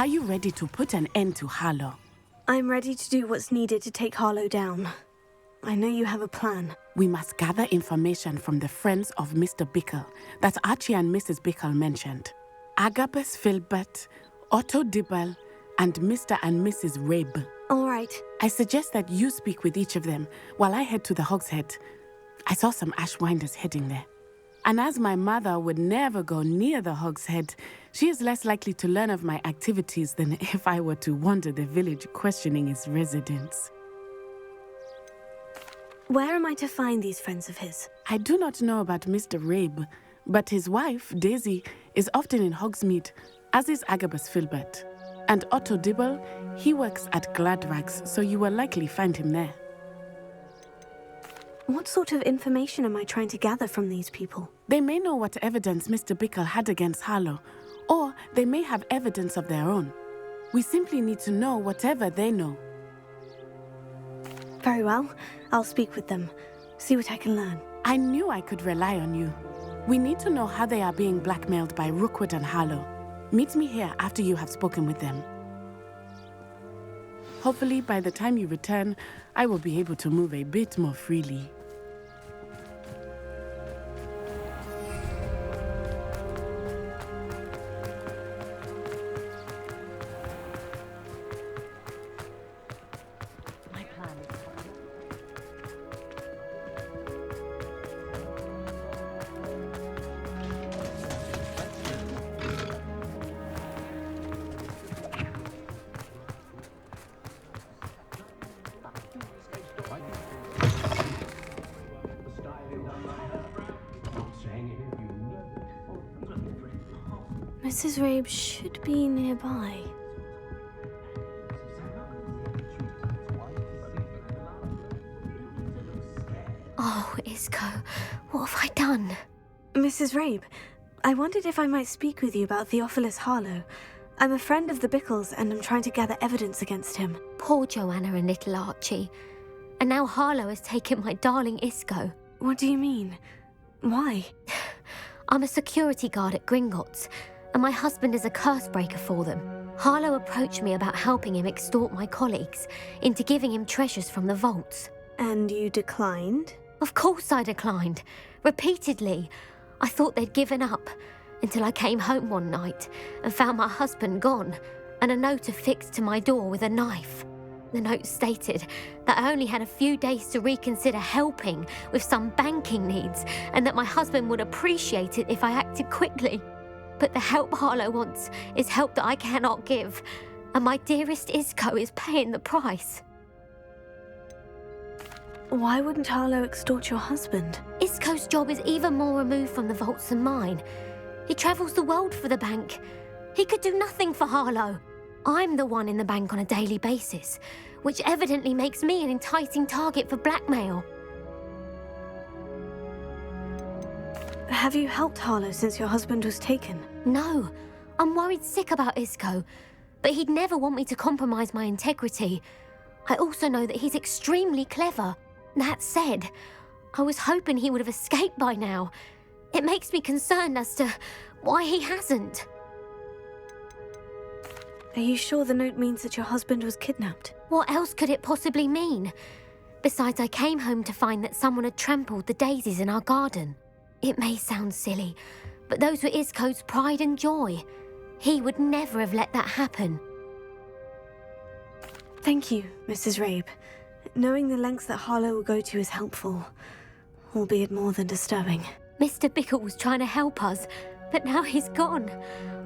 Are you ready to put an end to Harlow? I'm ready to do what's needed to take Harlow down. I know you have a plan. We must gather information from the friends of Mr. Bickle that Archie and Mrs. Bickle mentioned. Agabus Filbert, Otto Dibble, and Mr. and Mrs. Rabe. All right. I suggest that you speak with each of them while I head to the Hogshead. I saw some Ashwinders heading there. And as my mother would never go near the Hogshead, she is less likely to learn of my activities than if I were to wander the village questioning its residents. Where am I to find these friends of his? I do not know about Mr. Rabe, but his wife, Daisy, is often in Hogsmeade, as is Agabus Filbert. And Otto Dibble, he works at Gladrags, so you will likely find him there. What sort of information am I trying to gather from these people? They may know what evidence Mr. Bickle had against Harlow, or they may have evidence of their own. We simply need to know whatever they know. Very well. I'll speak with them, see what I can learn. I knew I could rely on you. We need to know how they are being blackmailed by Rookwood and Harlow. Meet me here after you have spoken with them. Hopefully, by the time you return, I will be able to move a bit more freely. Mrs. Rabe should be nearby. Oh, Isco, what have I done? Mrs. Rabe, I wondered if I might speak with you about Theophilus Harlow. I'm a friend of the Bickles and I'm trying to gather evidence against him. Poor Joanna and little Archie. And now Harlow has taken my darling Isco. What do you mean? Why? I'm a security guard at Gringotts, and my husband is a curse breaker for them. Harlow approached me about helping him extort my colleagues into giving him treasures from the vaults. And you declined? Of course I declined. Repeatedly. I thought they'd given up, until I came home one night and found my husband gone, and a note affixed to my door with a knife. The note stated that I only had a few days to reconsider helping with some banking needs, and that my husband would appreciate it if I acted quickly. But the help Harlow wants is help that I cannot give, and my dearest Isco is paying the price. Why wouldn't Harlow extort your husband? Isco's job is even more removed from the vaults than mine. He travels the world for the bank. He could do nothing for Harlow. I'm the one in the bank on a daily basis, which evidently makes me an enticing target for blackmail. Have you helped Harlow since your husband was taken? No, I'm worried sick about Isco, but he'd never want me to compromise my integrity. I also know that he's extremely clever. That said, I was hoping he would have escaped by now. It makes me concerned as to why he hasn't. Are you sure the note means that your husband was kidnapped? What else could it possibly mean? Besides, I came home to find that someone had trampled the daisies in our garden. It may sound silly, but those were Isco's pride and joy. He would never have let that happen. Thank you, Mrs. Rabe. Knowing the lengths that Harlow will go to is helpful, albeit more than disturbing. Mr. Bickle was trying to help us, but now he's gone.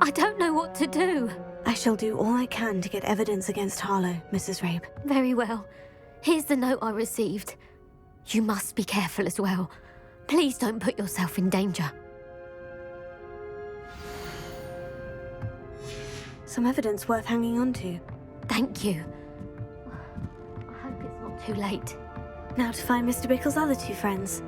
I don't know what to do. I shall do all I can to get evidence against Harlow, Mrs. Rabe. Very well. Here's the note I received. You must be careful as well. Please don't put yourself in danger. Some evidence worth hanging on to. Thank you. I hope it's not too late. Now to find Mr. Bickle's other two friends.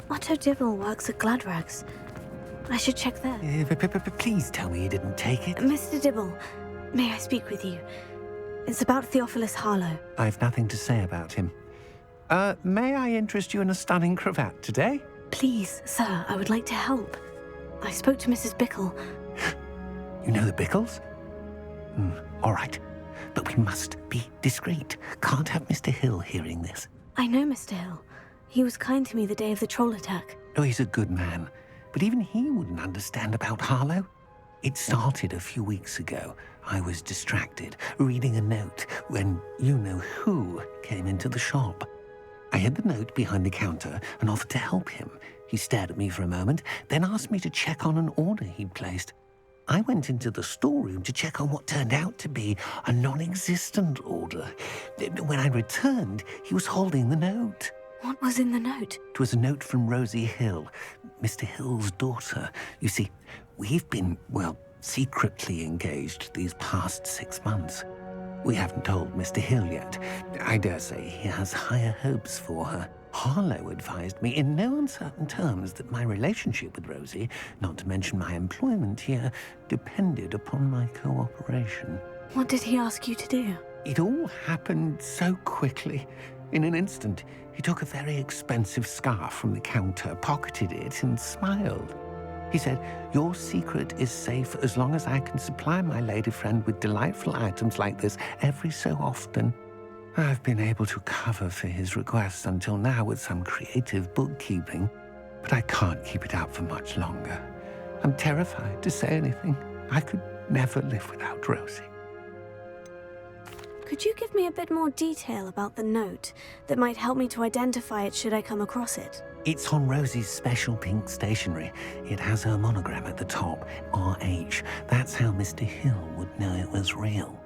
Otto Dibble works at Gladrags. I should check there. Please tell me you didn't take it. Mr. Dibble, may I speak with you? It's about Theophilus Harlow. I've nothing to say about him. May I interest you in a stunning cravat today? Please, sir, I would like to help. I spoke to Mrs. Bickle. You know the Bickles? All right. But we must be discreet. Can't have Mr. Hill hearing this. I know Mr. Hill. He was kind to me the day of the troll attack. Oh, he's a good man. But even he wouldn't understand about Harlow. It started a few weeks ago. I was distracted, reading a note, when you-know-who came into the shop. I hid the note behind the counter and offered to help him. He stared at me for a moment, then asked me to check on an order he'd placed. I went into the storeroom to check on what turned out to be a non-existent order. When I returned, he was holding the note. What was in the note? It was a note from Rosie Hill, Mr. Hill's daughter. You see, we've been, secretly engaged these past 6 months. We haven't told Mr. Hill yet. I dare say he has higher hopes for her. Harlow advised me in no uncertain terms that my relationship with Rosie, not to mention my employment here, depended upon my cooperation. What did he ask you to do? It all happened so quickly. In an instant, he took a very expensive scarf from the counter, pocketed it, and smiled. He said, "Your secret is safe as long as I can supply my lady friend with delightful items like this every so often." I've been able to cover for his requests until now with some creative bookkeeping, but I can't keep it up for much longer. I'm terrified to say anything. I could never live without Rosie. Could you give me a bit more detail about the note that might help me to identify it should I come across it? It's on Rosie's special pink stationery. It has her monogram at the top, RH. That's how Mr. Hill would know it was real.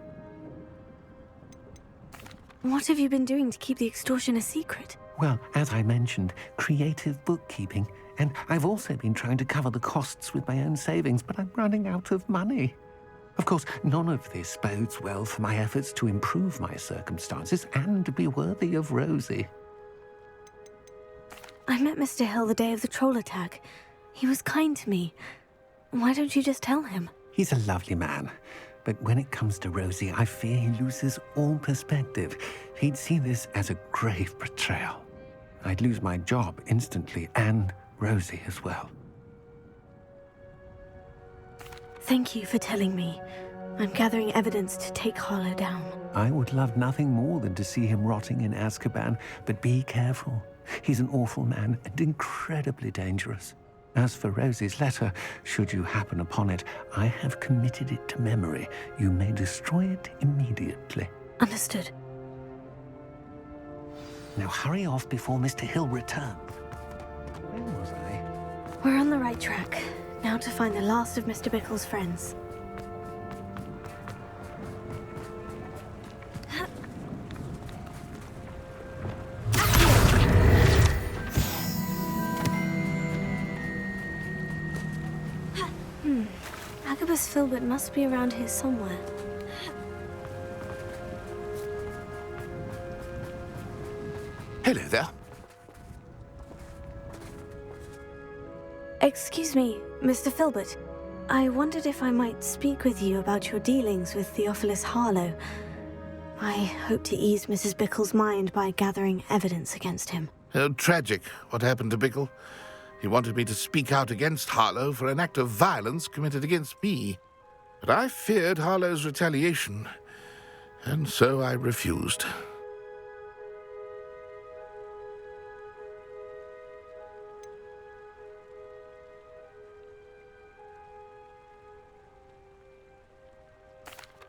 What have you been doing to keep the extortion a secret? Well, as I mentioned, creative bookkeeping. And I've also been trying to cover the costs with my own savings, but I'm running out of money. Of course, none of this bodes well for my efforts to improve my circumstances and to be worthy of Rosie. I met Mr. Hill the day of the troll attack. He was kind to me. Why don't you just tell him? He's a lovely man. But when it comes to Rosie, I fear he loses all perspective. He'd see this as a grave betrayal. I'd lose my job instantly, and Rosie as well. Thank you for telling me. I'm gathering evidence to take Harlow down. I would love nothing more than to see him rotting in Azkaban, but be careful. He's an awful man and incredibly dangerous. As for Rosie's letter, should you happen upon it, I have committed it to memory. You may destroy it immediately. Understood. Now hurry off before Mr. Hill returns. Where was I? We're on the right track. Now to find the last of Mr. Bickle's friends. Agabus Filbert must be around here somewhere. Hello there. Excuse me, Mr. Filbert. I wondered if I might speak with you about your dealings with Theophilus Harlow. I hope to ease Mrs. Bickle's mind by gathering evidence against him. Tragic, what happened to Bickle. He wanted me to speak out against Harlow for an act of violence committed against me. But I feared Harlow's retaliation, and so I refused.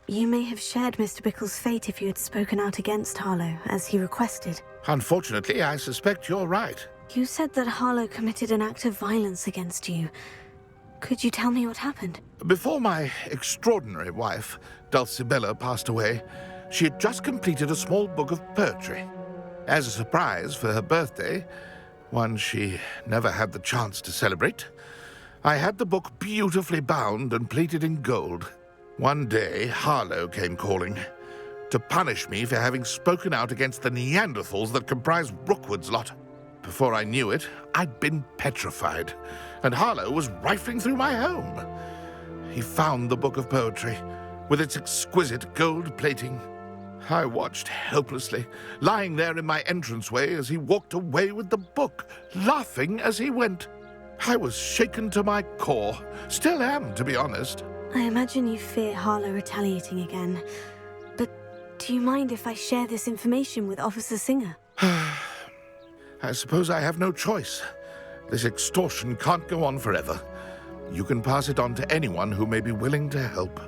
You may have shared Mr. Bickle's fate if you had spoken out against Harlow, as he requested. Unfortunately, I suspect you're right. You said that Harlow committed an act of violence against you. Could you tell me what happened? Before my extraordinary wife, Dulcibella, passed away, she had just completed a small book of poetry. As a surprise for her birthday, one she never had the chance to celebrate, I had the book beautifully bound and plated in gold. One day, Harlow came calling to punish me for having spoken out against the Neanderthals that comprised Rookwood's lot. Before I knew it, I'd been petrified, and Harlow was rifling through my home. He found the book of poetry, with its exquisite gold plating. I watched helplessly, lying there in my entranceway as he walked away with the book, laughing as he went. I was shaken to my core. Still am, to be honest. I imagine you fear Harlow retaliating again. But do you mind if I share this information with Officer Singer? I suppose I have no choice. This extortion can't go on forever. You can pass it on to anyone who may be willing to help.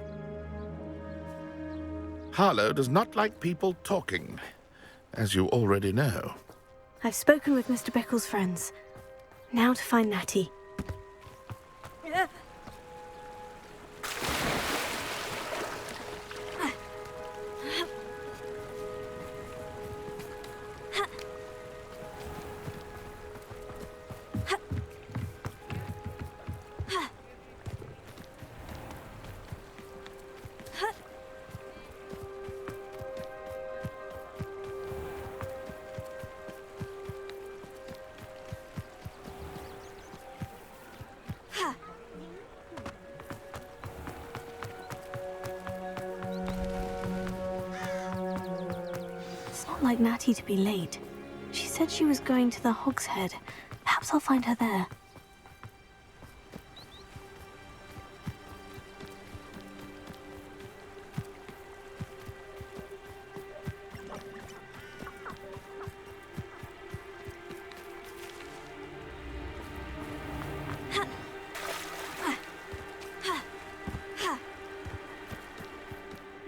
Harlow does not like people talking, as you already know. I've spoken with Mr. Bickle's friends. Now to find Natty. Like Natty to be late. She said she was going to the Hog's Head. Perhaps I'll find her there.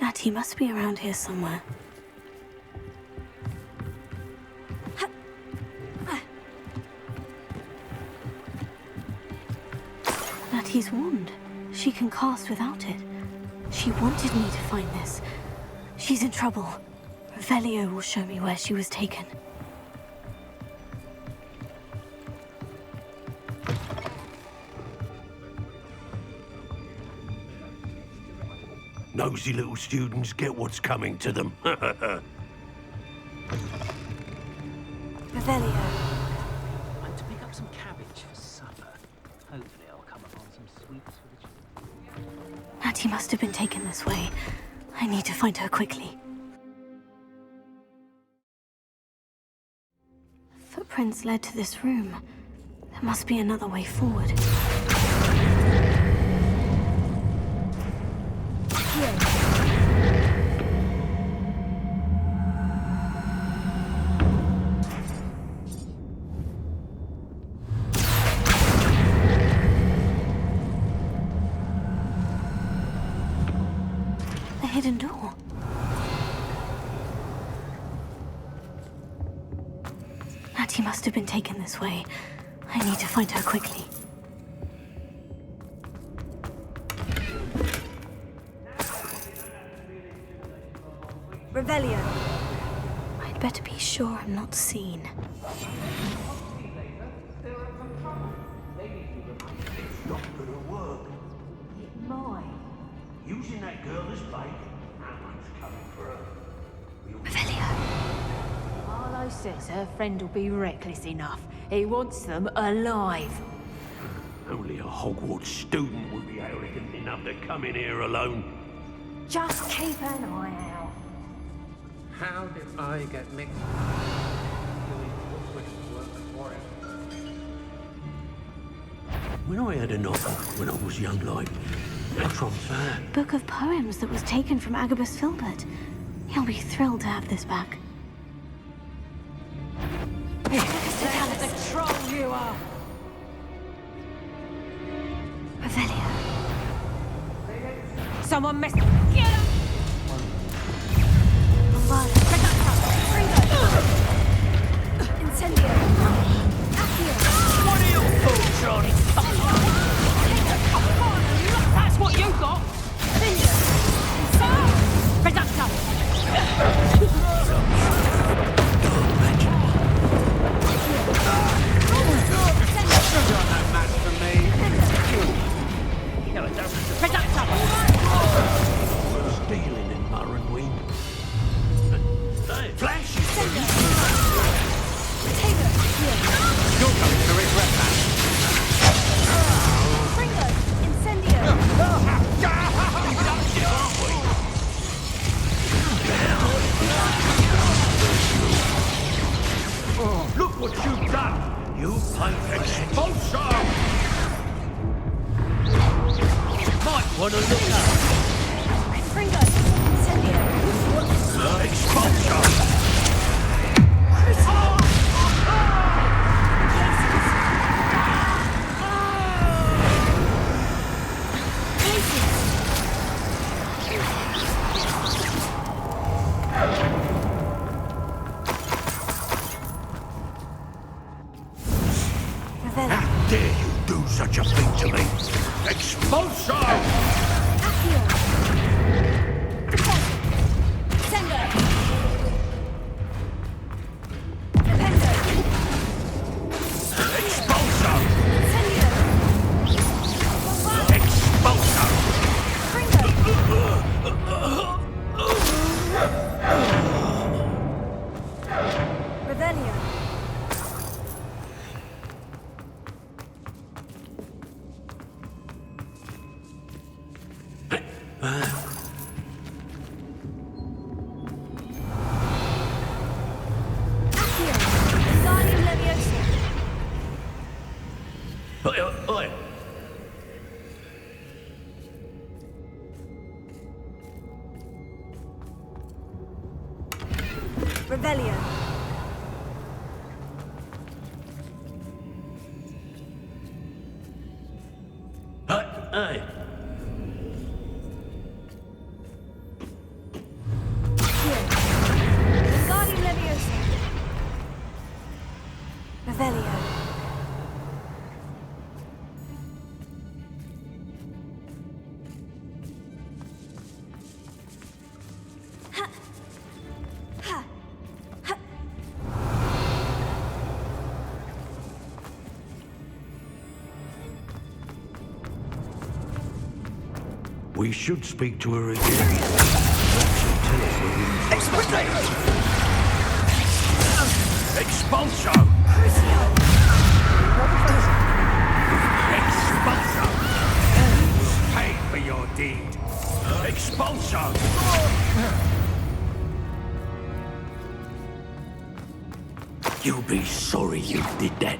Natty must be around here somewhere. Natty's wand. She can cast without it. She wanted me to find this. She's in trouble. Revelio will show me where she was taken. Nosy little students get what's coming to them. Revelio. I'm to pick up some cabbage for supper. Hopefully I'll come upon some sweets for the children. Natty must have been taken this way. I need to find her quickly. Footprints led to this room. There must be another way forward. The hidden door. Natty must have been taken this way. I need to find her quickly. Revelio. I'd better be sure I'm not seen. It's not gonna work. It might. Using that girl as bait, that one's coming for her. Revelio. Harlow says her friend will be reckless enough. He wants them alive. Only a Hogwarts student would be arrogant enough to come in here alone. Just keep an eye out. How did I get mixed up doing work for it? When I had a knocker when I was young, like, that's what I'm saying. Book of poems that was taken from Agabus Filbert. He'll be thrilled to have this back. The troll you are. Revelio. Someone messed. Get up! Incendio. What are you fools on? That's what you got. Reductor. Stealing in Murrenween. Flash! You're coming to regret that. Incendio. How dare you do such a thing to me? Expulsion! Rebellion. Hey. Wingardium Leviosa. Revelio. We should speak to her again. She'll tell us where we can find her. Expulso! Expulso! Pay for your deed. Expulso! You'll be sorry you did that.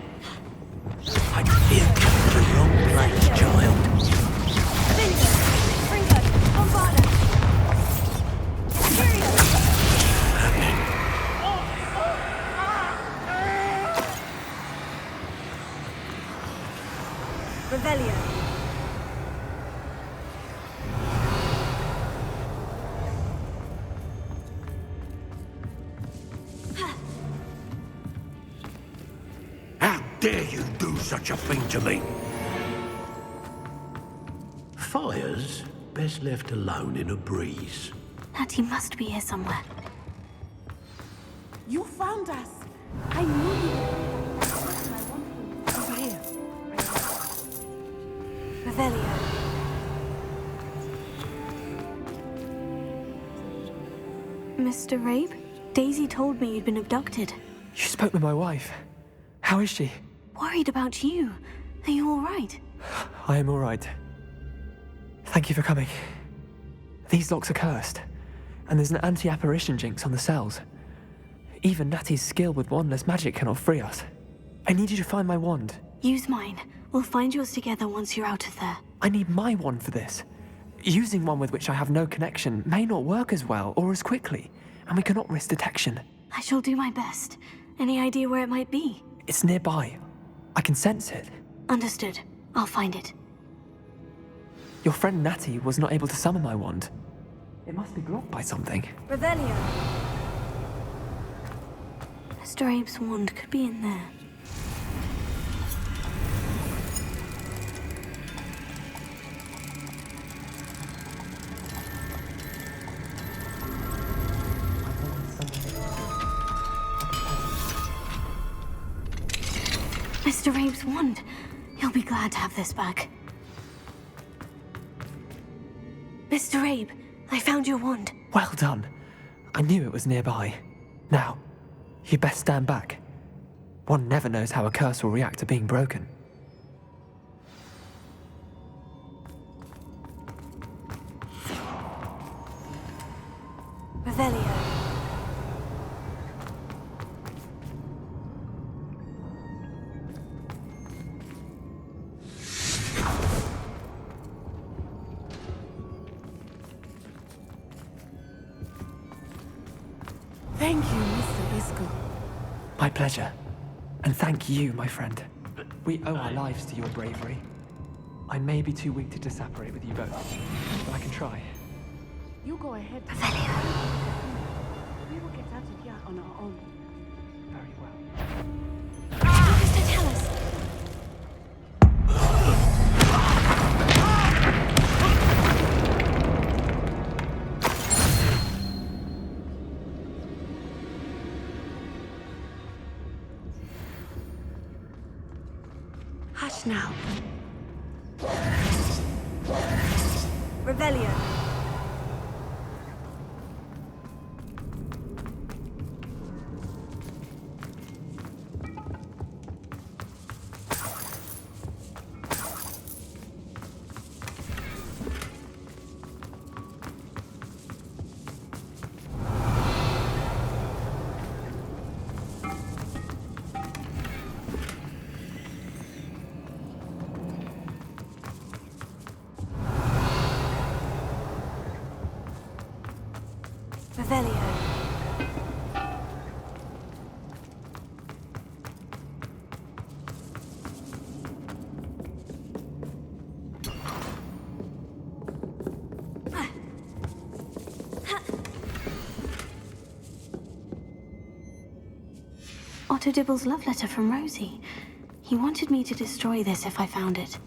I feel you in the wrong place, child. Revelio. How dare you do such a thing to me? Fires best left alone in a breeze. Natty must be here somewhere. You found us. I knew you would. Over here. Revelio. Mr. Rabe? Daisy told me you'd been abducted. You spoke with my wife. How is she? Worried about you. Are you all right? I am all right. Thank you for coming. These locks are cursed, and there's an anti-apparition jinx on the cells. Even Natty's skill with wandless magic cannot free us. I need you to find my wand. Use mine. We'll find yours together once you're out of there. I need my wand for this. Using one with which I have no connection may not work as well or as quickly, and we cannot risk detection. I shall do my best. Any idea where it might be? It's nearby. I can sense it. Understood. I'll find it. Your friend Natty was not able to summon my wand. It must be blocked by something. Revelio. Mr. Abe's wand could be in there. Mr. Abe's wand. He'll be glad to have this back. Mr. Abe, I found your wand. Well done. I knew it was nearby. Now, you best stand back. One never knows how a curse will react to being broken. Revelio. Thank you, Mr. Bisco. My pleasure. And thank you, my friend. We owe our lives to your bravery. I may be too weak to disapparate with you both, but I can try. You go ahead. We will get out of here on our own. Very well. What does that tell us? Hush now. Revelio. Revelio. Otto Dibble's love letter from Rosie. He wanted me to destroy this if I found it.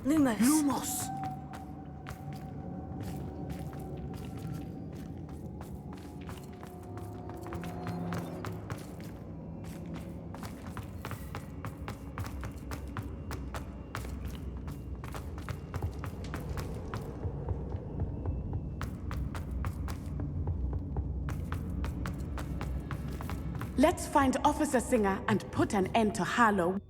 Lumos. Lumos! Let's find Officer Singer and put an end to Harlow.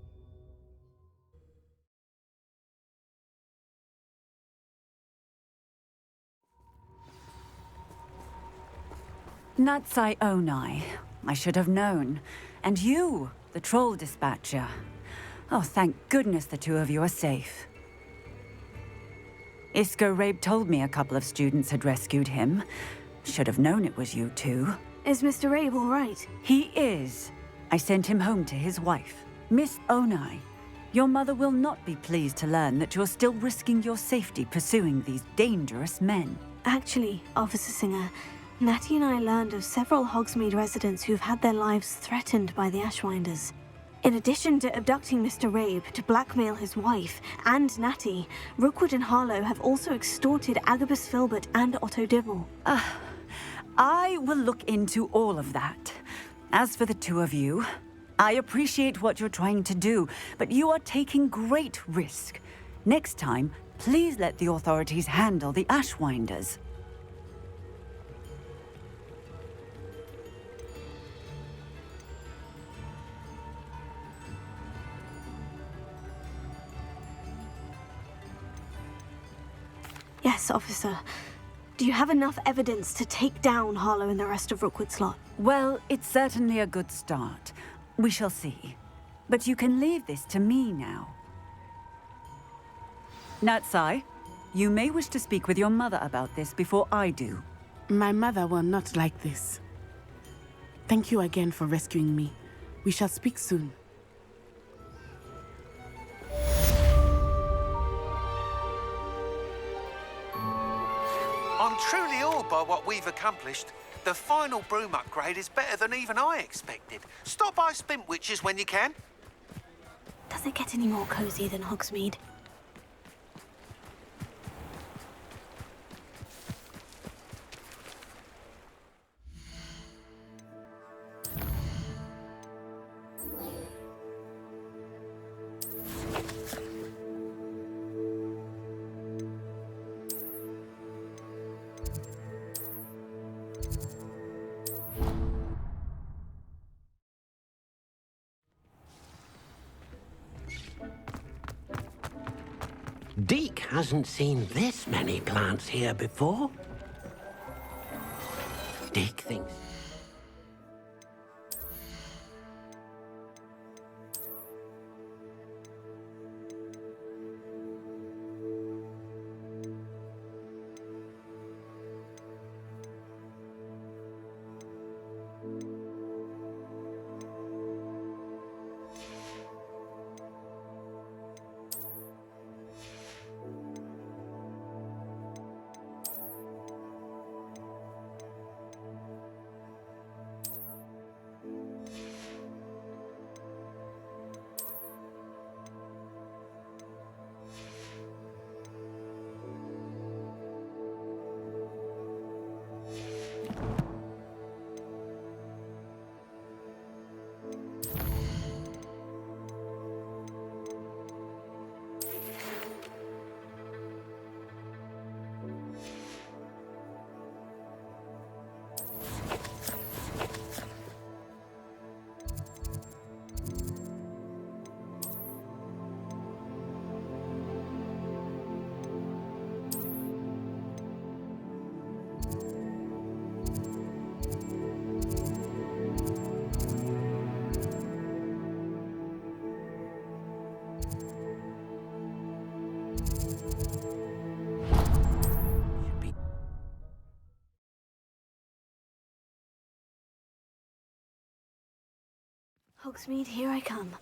Natsai Onai. I should have known. And you, the troll dispatcher. Oh, thank goodness the two of you are safe. Isco Rabe told me a couple of students had rescued him. Should have known it was you two. Is Mr. Rabe all right? He is. I sent him home to his wife. Miss Onai, your mother will not be pleased to learn that you're still risking your safety pursuing these dangerous men. Actually, Officer Singer, Natty and I learned of several Hogsmeade residents who've had their lives threatened by the Ashwinders. In addition to abducting Mr. Rabe to blackmail his wife and Natty, Rookwood and Harlow have also extorted Agabus Filbert and Otto Dibble. I will look into all of that. As for the two of you, I appreciate what you're trying to do, but you are taking great risk. Next time, please let the authorities handle the Ashwinders. Yes, officer. Do you have enough evidence to take down Harlow and the rest of Rookwood's lot? Well, it's certainly a good start. We shall see. But you can leave this to me now. Natsai, you may wish to speak with your mother about this before I do. My mother will not like this. Thank you again for rescuing me. We shall speak soon. I'm truly awed by what we've accomplished. The final broom upgrade is better than even I expected. Stop by Spintwitches when you can. Does it get any more cozy than Hogsmeade? Deke hasn't seen this many plants here before. Deke thinks... Hogsmeade, here I come.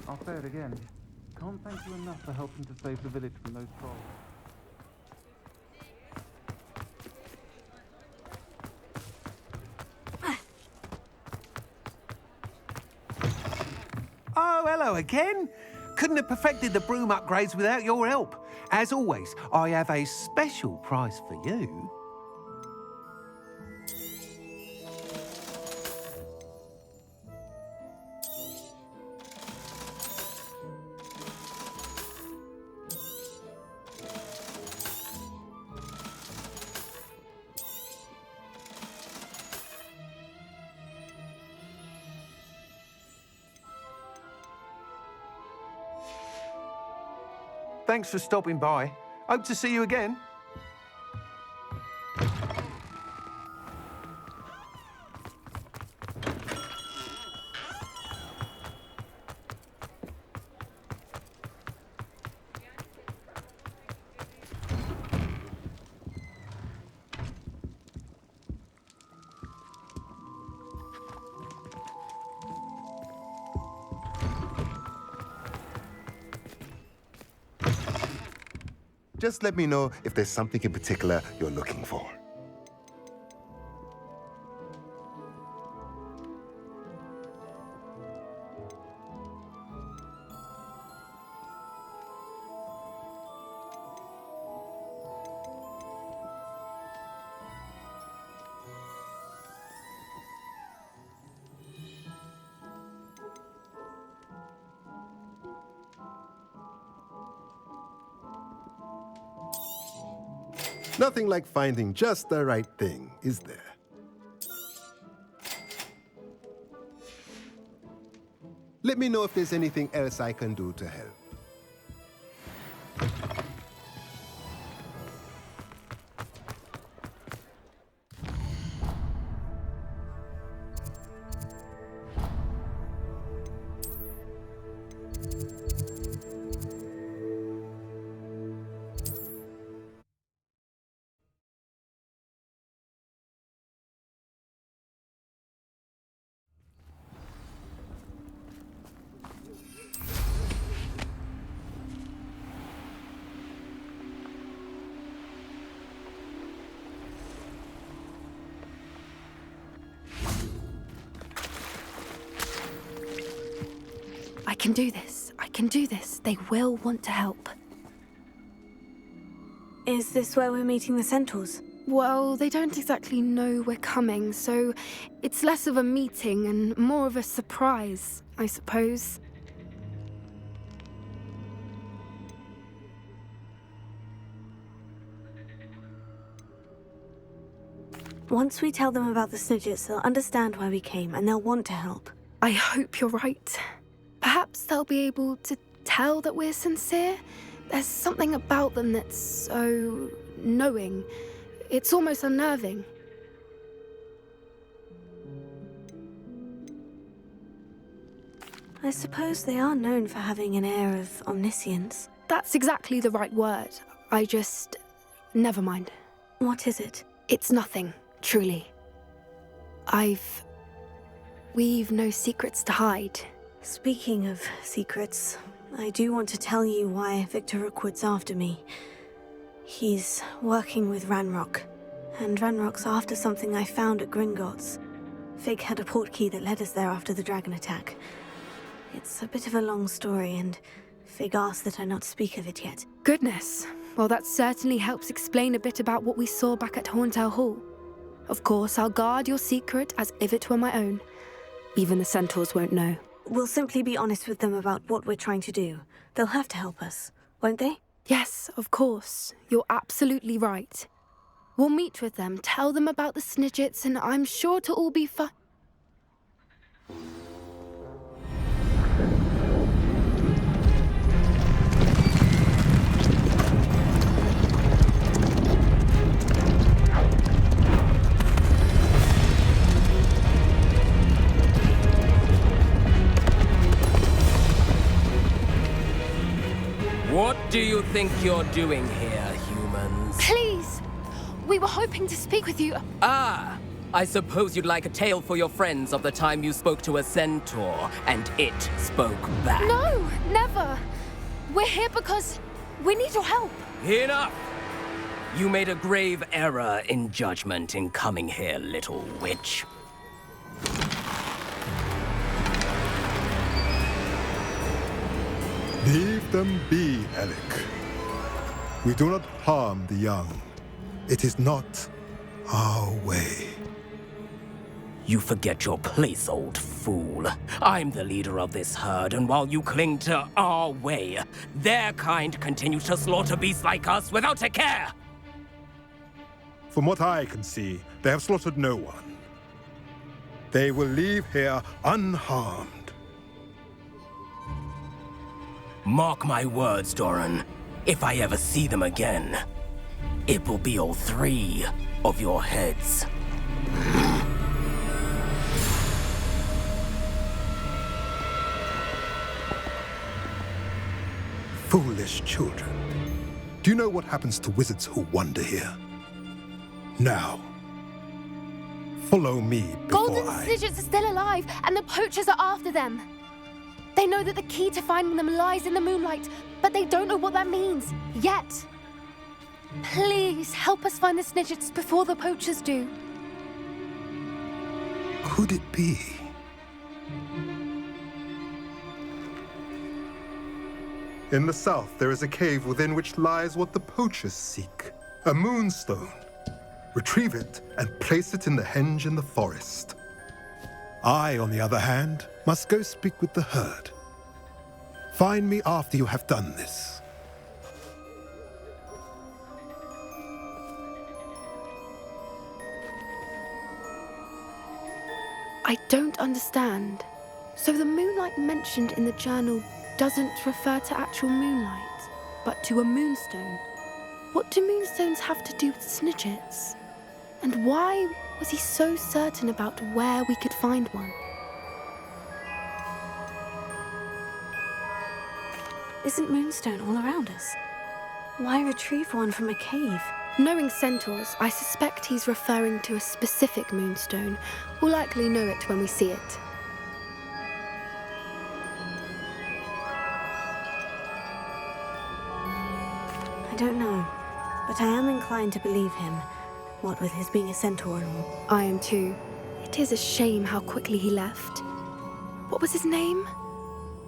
I'll say it again. Can't thank you enough for helping to save the village from those trolls. Oh, hello again. Couldn't have perfected the broom upgrades without your help. As always, I have a special prize for you. Thanks for stopping by. Hope to see you again. Just let me know if there's something in particular you're looking for. Nothing like finding just the right thing, is there? Let me know if there's anything else I can do to help. I can do this. I can do this. They will want to help. Is this where we're meeting the Centaurs? Well, they don't exactly know we're coming, so it's less of a meeting and more of a surprise, I suppose. Once we tell them about the Snidgets, they'll understand why we came and they'll want to help. I hope you're right. Perhaps they'll be able to tell that we're sincere. There's something about them that's so knowing. It's almost unnerving. I suppose they are known for having an air of omniscience. That's exactly the right word. I just... never mind. What is it? It's nothing, truly. We've no secrets to hide. Speaking of secrets, I do want to tell you why Victor Rookwood's after me. He's working with Ranrock, and Ranrock's after something I found at Gringotts. Fig had a portkey that led us there after the dragon attack. It's a bit of a long story, and Fig asked that I not speak of it yet. Goodness. Well, that certainly helps explain a bit about what we saw back at Horntail Hall. Of course, I'll guard your secret as if it were my own. Even the centaurs won't know. We'll simply be honest with them about what we're trying to do. They'll have to help us, won't they? Yes, of course. You're absolutely right. We'll meet with them, tell them about the Snidgets, and I'm sure to all be fine. What do you think you're doing here, humans? Please! We were hoping to speak with you. Ah! I suppose you'd like a tale for your friends of the time you spoke to a centaur, and it spoke back. No, never! We're here because we need your help. Enough! You made a grave error in judgment in coming here, little witch. Leave them be, Alec. We do not harm the young. It is not our way. You forget your place, old fool. I'm the leader of this herd, and while you cling to our way, their kind continues to slaughter beasts like us without a care! From what I can see, they have slaughtered no one. They will leave here unharmed. Mark my words, Doran. If I ever see them again, it will be all 3 of your heads. Foolish children. Do you know what happens to wizards who wander here? Now, follow me before Golden Snidgets are still alive, and the poachers are after them. They know that the key to finding them lies in the moonlight, but they don't know what that means, yet. Please, help us find the Snidgets before the poachers do. Could it be? In the south, there is a cave within which lies what the poachers seek. A moonstone. Retrieve it and place it in the henge in the forest. I, on the other hand, must go speak with the herd. Find me after you have done this. I don't understand. So the moonlight mentioned in the journal doesn't refer to actual moonlight, but to a moonstone. What do moonstones have to do with Snidgets? And why was he so certain about where we could find one? Isn't moonstone all around us? Why retrieve one from a cave? Knowing centaurs, I suspect he's referring to a specific moonstone. We'll likely know it when we see it. I don't know, but I am inclined to believe him, what with his being a centaur and all. I am too. It is a shame how quickly he left. What was his name?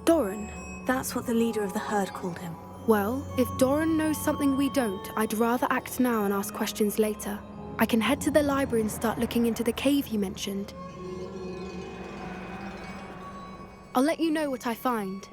Doran. That's what the leader of the herd called him. Well, if Doran knows something we don't, I'd rather act now and ask questions later. I can head to the library and start looking into the cave you mentioned. I'll let you know what I find.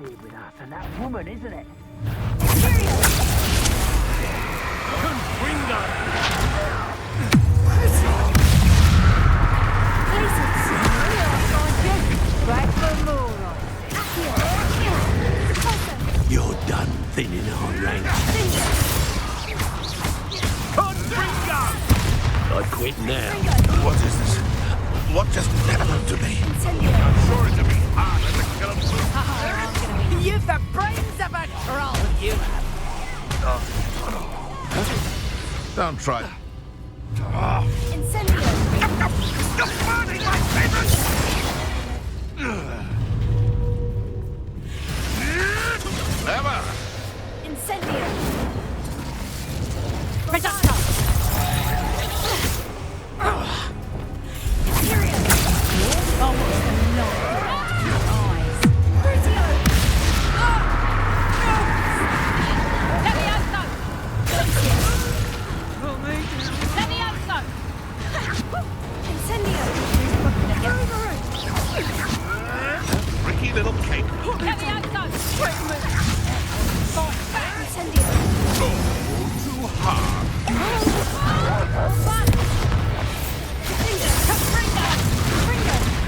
interfered with us and that woman, isn't it? Back for more. You're done thinning our ranks. I quit now. What is this? What just happened to me? I'm sure it'll be harder to kill them. You've the brains of a troll, you have. Don't try. Incendio. You're burning my favourite! Never! Incendio. Reducto! Tricky little cake. Too hard.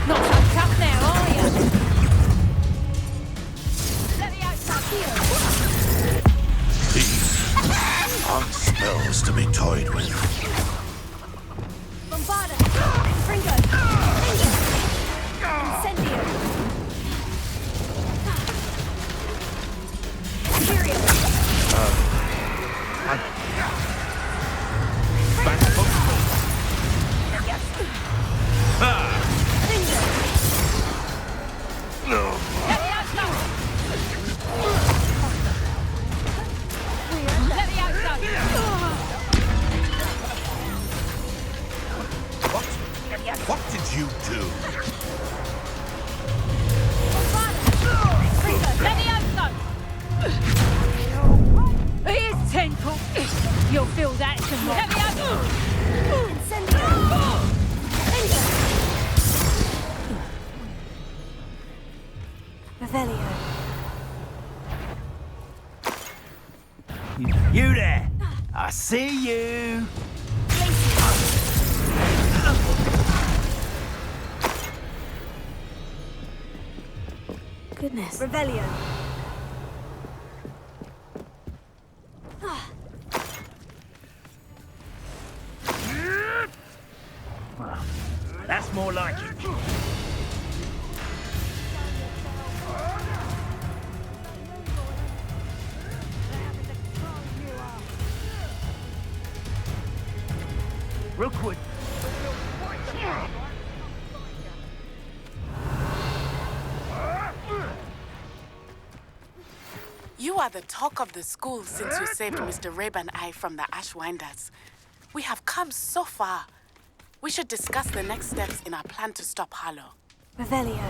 Not so tough now, are you? These aren't spells to be toyed with. Bombarda. Fringo. Incendio. Imperial. What did you do? Here's Temple. You'll feel that tomorrow. Revelio. You there? I see you. Goodness. Revelio. Well, that's more like it. Rookwood. You are the talk of the school since you saved Mr. Rabe and I from the Ashwinders. We have come so far. We should discuss the next steps in our plan to stop Harlow. Revelio.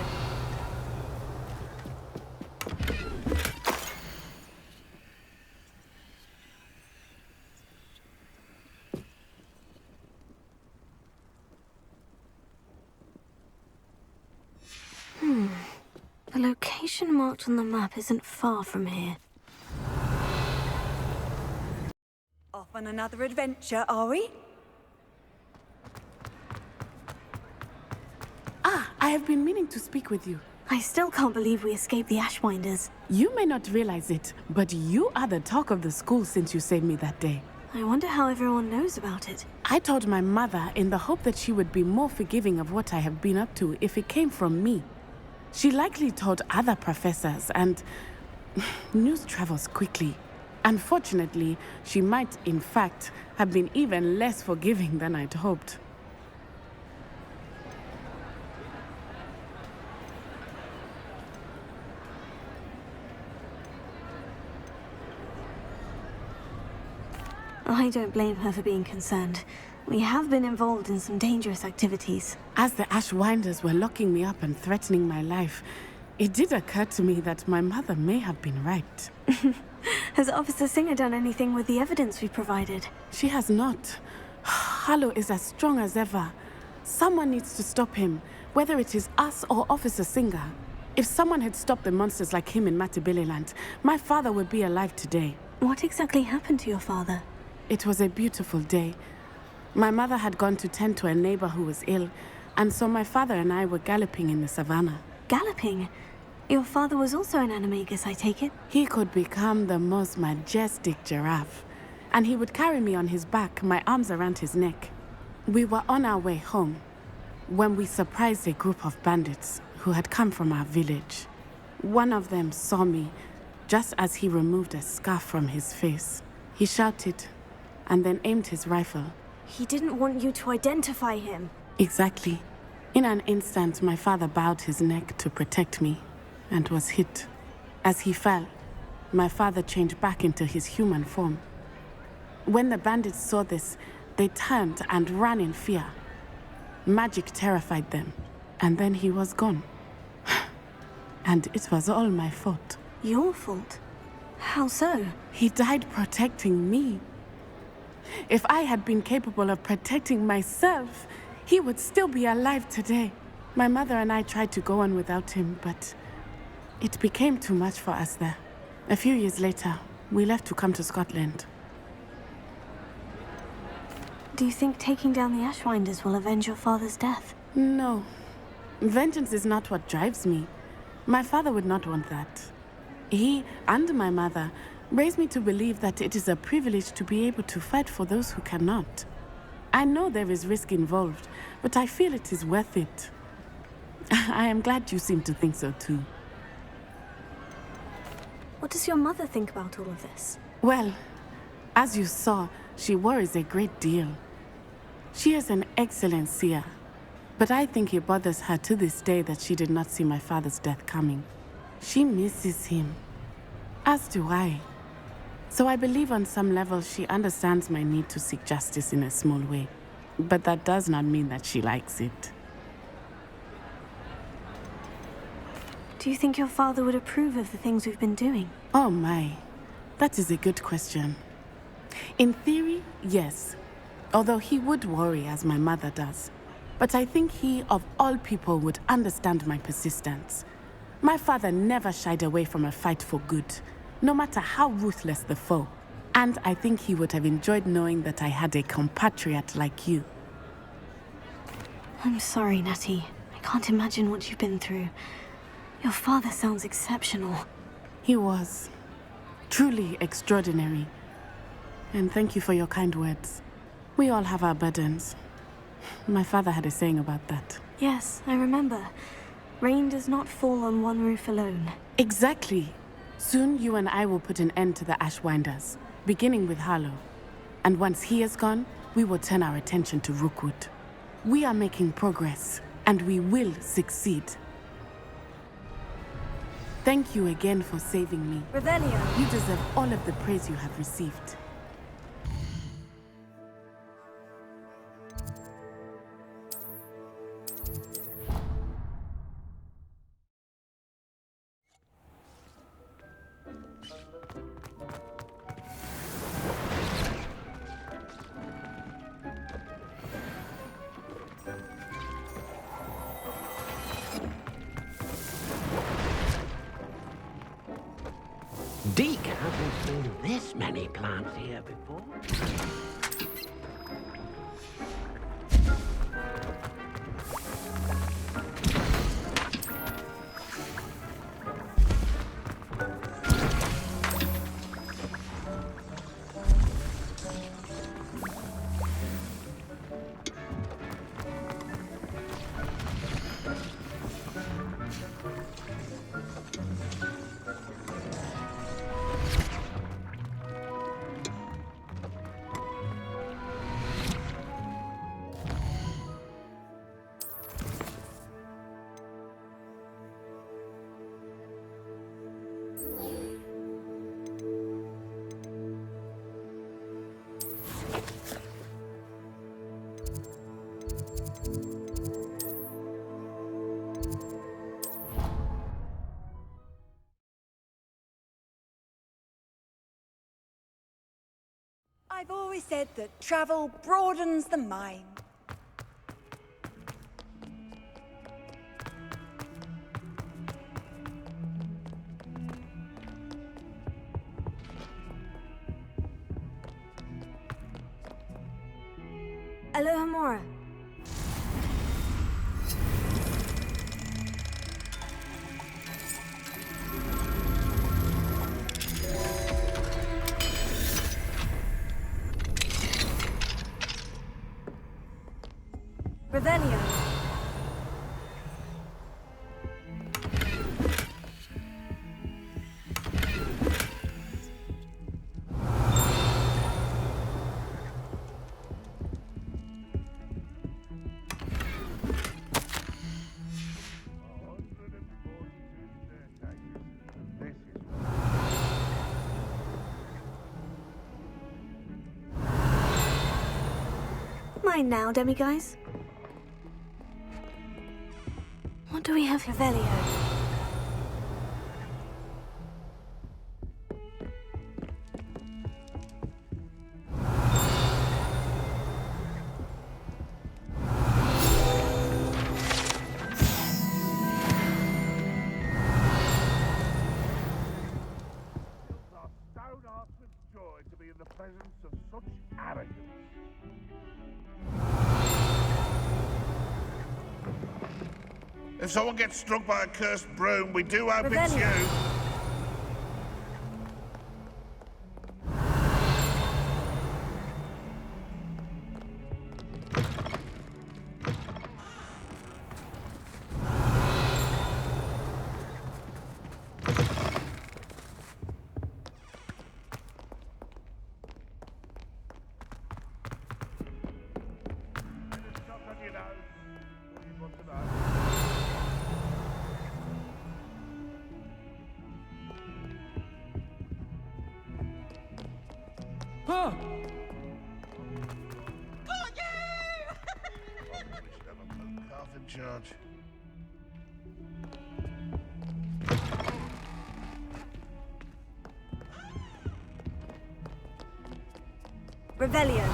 The location marked on the map isn't far from here. Off on another adventure, are we? I have been meaning to speak with you. I still can't believe we escaped the Ashwinders. You may not realize it, but you are the talk of the school since you saved me that day. I wonder how everyone knows about it. I told my mother in the hope that she would be more forgiving of what I have been up to if it came from me. She likely told other professors, and news travels quickly. Unfortunately, she might, in fact, have been even less forgiving than I'd hoped. I don't blame her for being concerned. We have been involved in some dangerous activities. As the Ashwinders were locking me up and threatening my life, it did occur to me that my mother may have been right. Has Officer Singer done anything with the evidence we provided? She has not. Harlow is as strong as ever. Someone needs to stop him, whether it is us or Officer Singer. If someone had stopped the monsters like him in Matabeleland, my father would be alive today. What exactly happened to your father? It was a beautiful day. My mother had gone to tend to a neighbor who was ill, and so my father and I were galloping in the savannah. Galloping? Your father was also an animagus, I take it? He could become the most majestic giraffe, and he would carry me on his back, my arms around his neck. We were on our way home when we surprised a group of bandits who had come from our village. One of them saw me just as he removed a scarf from his face. He shouted and then aimed his rifle. He didn't want you to identify him. Exactly. In an instant, my father bowed his neck to protect me and was hit. As he fell, my father changed back into his human form. When the bandits saw this, they turned and ran in fear. Magic terrified them, and then he was gone. And it was all my fault. Your fault? How so? He died protecting me. If I had been capable of protecting myself, he would still be alive today. My mother and I tried to go on without him, but it became too much for us there. A few years later, we left to come to Scotland. Do you think taking down the Ashwinders will avenge your father's death? No. Vengeance is not what drives me. My father would not want that. He and my mother raised me to believe that it is a privilege to be able to fight for those who cannot. I know there is risk involved, but I feel it is worth it. I am glad you seem to think so too. What does your mother think about all of this? Well, as you saw, she worries a great deal. She is an excellent seer, but I think it bothers her to this day that she did not see my father's death coming. She misses him, as do I. So I believe on some level she understands my need to seek justice in a small way. But that does not mean that she likes it. Do you think your father would approve of the things we've been doing? Oh my, that is a good question. In theory, yes. Although he would worry as my mother does. But I think he, of all people, would understand my persistence. My father never shied away from a fight for good, no matter how ruthless the foe. And I think he would have enjoyed knowing that I had a compatriot like you. I'm sorry, Natty. I can't imagine what you've been through. Your father sounds exceptional. He was. Truly extraordinary. And thank you for your kind words. We all have our burdens. My father had a saying about that. Yes, I remember. Rain does not fall on one roof alone. Exactly. Soon you and I will put an end to the Ashwinders, beginning with Harlow. And once he is gone, we will turn our attention to Rookwood. We are making progress, and we will succeed. Thank you again for saving me. Revelio. You deserve all of the praise you have received. Deke hasn't seen this many plants here before. I've always said that travel broadens the mind. Aloha Mora. Revelio. Mine now, demiguys. What do we have for Revelio? If someone gets struck by a cursed broom, we do hope it's you. George. Revelio.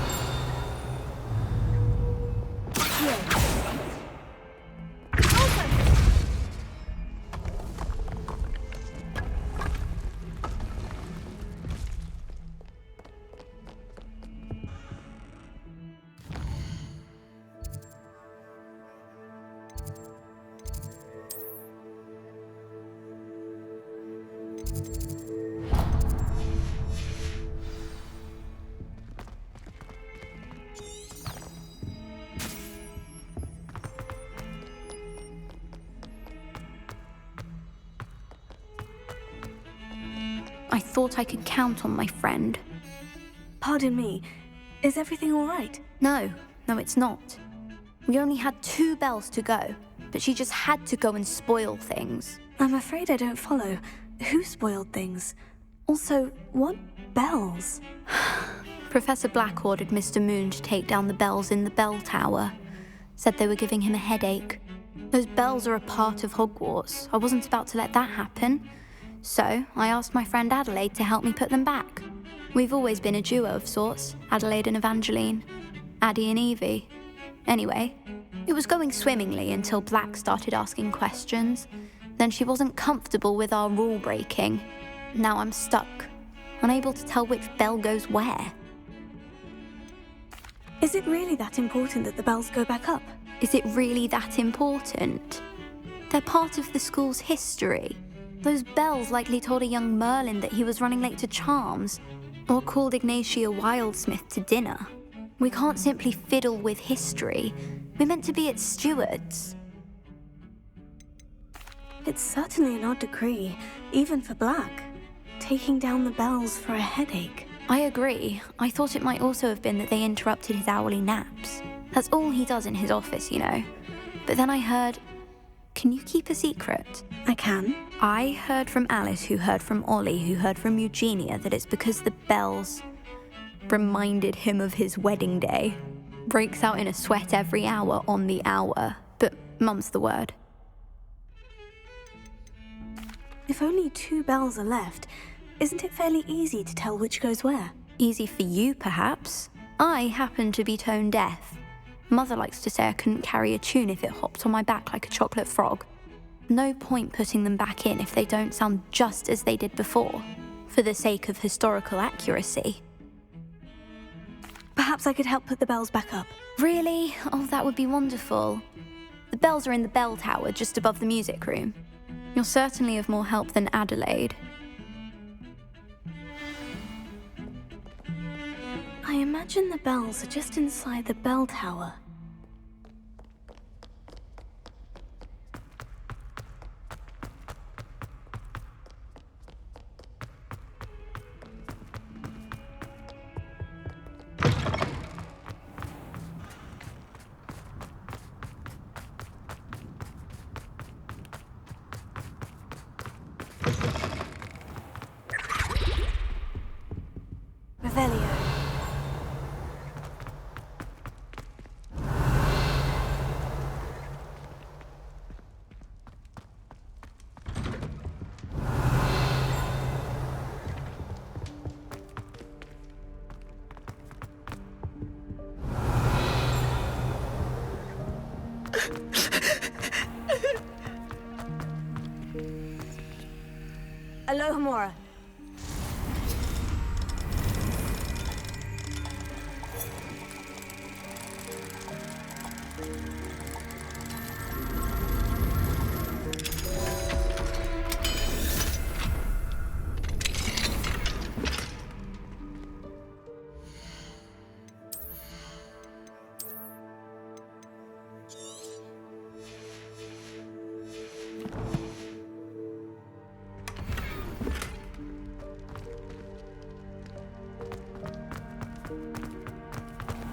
I thought I could count on my friend. Pardon me, is everything all right? No, it's not. We only had 2 bells to go, but she just had to go and spoil things. I'm afraid I don't follow. Who spoiled things? Also, what bells? Professor Black ordered Mr. Moon to take down the bells in the bell tower. Said they were giving him a headache. Those bells are a part of Hogwarts. I wasn't about to let that happen. So I asked my friend Adelaide to help me put them back. We've always been a duo of sorts, Adelaide and Evangeline, Addie and Evie. Anyway, it was going swimmingly until Black started asking questions. Then she wasn't comfortable with our rule breaking. Now I'm stuck, unable to tell which bell goes where. Is it really that important that the bells go back up? Is it really that important? They're part of the school's history. Those bells likely told a young Merlin that he was running late to Charms, or called Ignatia Wildsmith to dinner. We can't simply fiddle with history. We're meant to be its stewards. It's certainly an odd decree, even for Black. Taking down the bells for a headache. I agree. I thought it might also have been that they interrupted his hourly naps. That's all he does in his office, you know. But then I heard... Can you keep a secret? I can. I heard from Alice, who heard from Ollie, who heard from Eugenia, that it's because the bells reminded him of his wedding day. Breaks out in a sweat every hour on the hour, but mum's the word. If only 2 bells are left, isn't it fairly easy to tell which goes where? Easy for you, perhaps. I happen to be tone deaf. Mother likes to say I couldn't carry a tune if it hopped on my back like a chocolate frog. No point putting them back in if they don't sound just as they did before, for the sake of historical accuracy. Perhaps I could help put the bells back up. Really? Oh, that would be wonderful. The bells are in the bell tower just above the music room. You're certainly of more help than Adelaide. I imagine the bells are just inside the bell tower. Alohomora.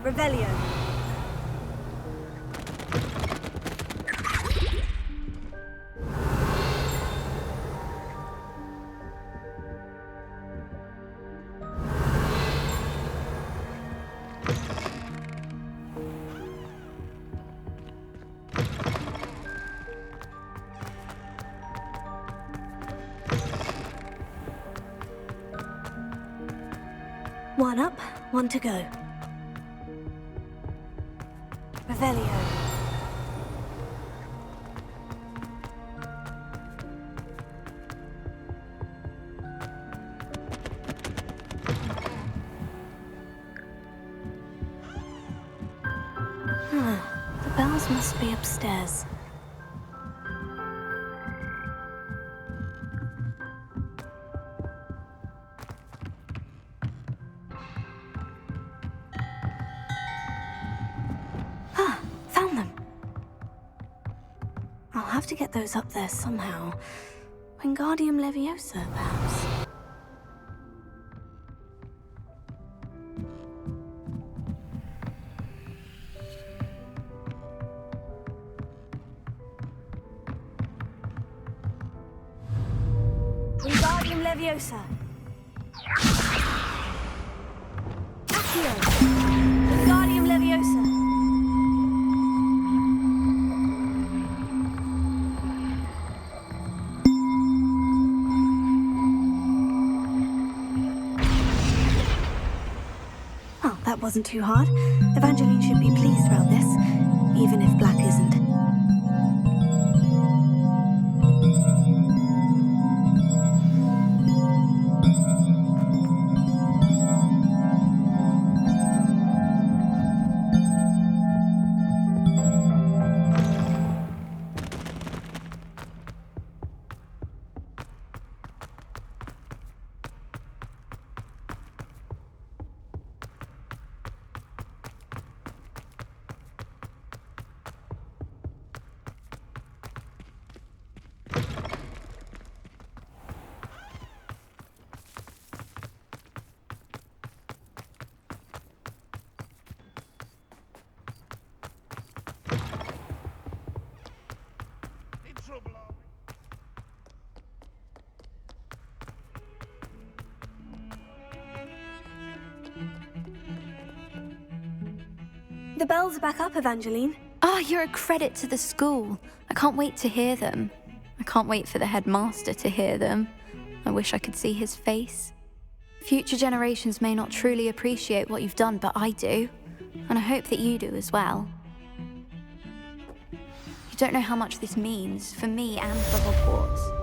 Revelio. One up, one to go. Revelio. The bells must be upstairs. I'll have to get those up there somehow. Wingardium Leviosa, perhaps. Wingardium Leviosa. Accio. Wingardium Leviosa. That wasn't too hard. Evangeline should be pleased about this, even if Black isn't. The bells are back up, Evangeline. Oh, you're a credit to the school. I can't wait to hear them. I can't wait for the headmaster to hear them. I wish I could see his face. Future generations may not truly appreciate what you've done, but I do. And I hope that you do as well. You don't know how much this means for me and for Hogwarts.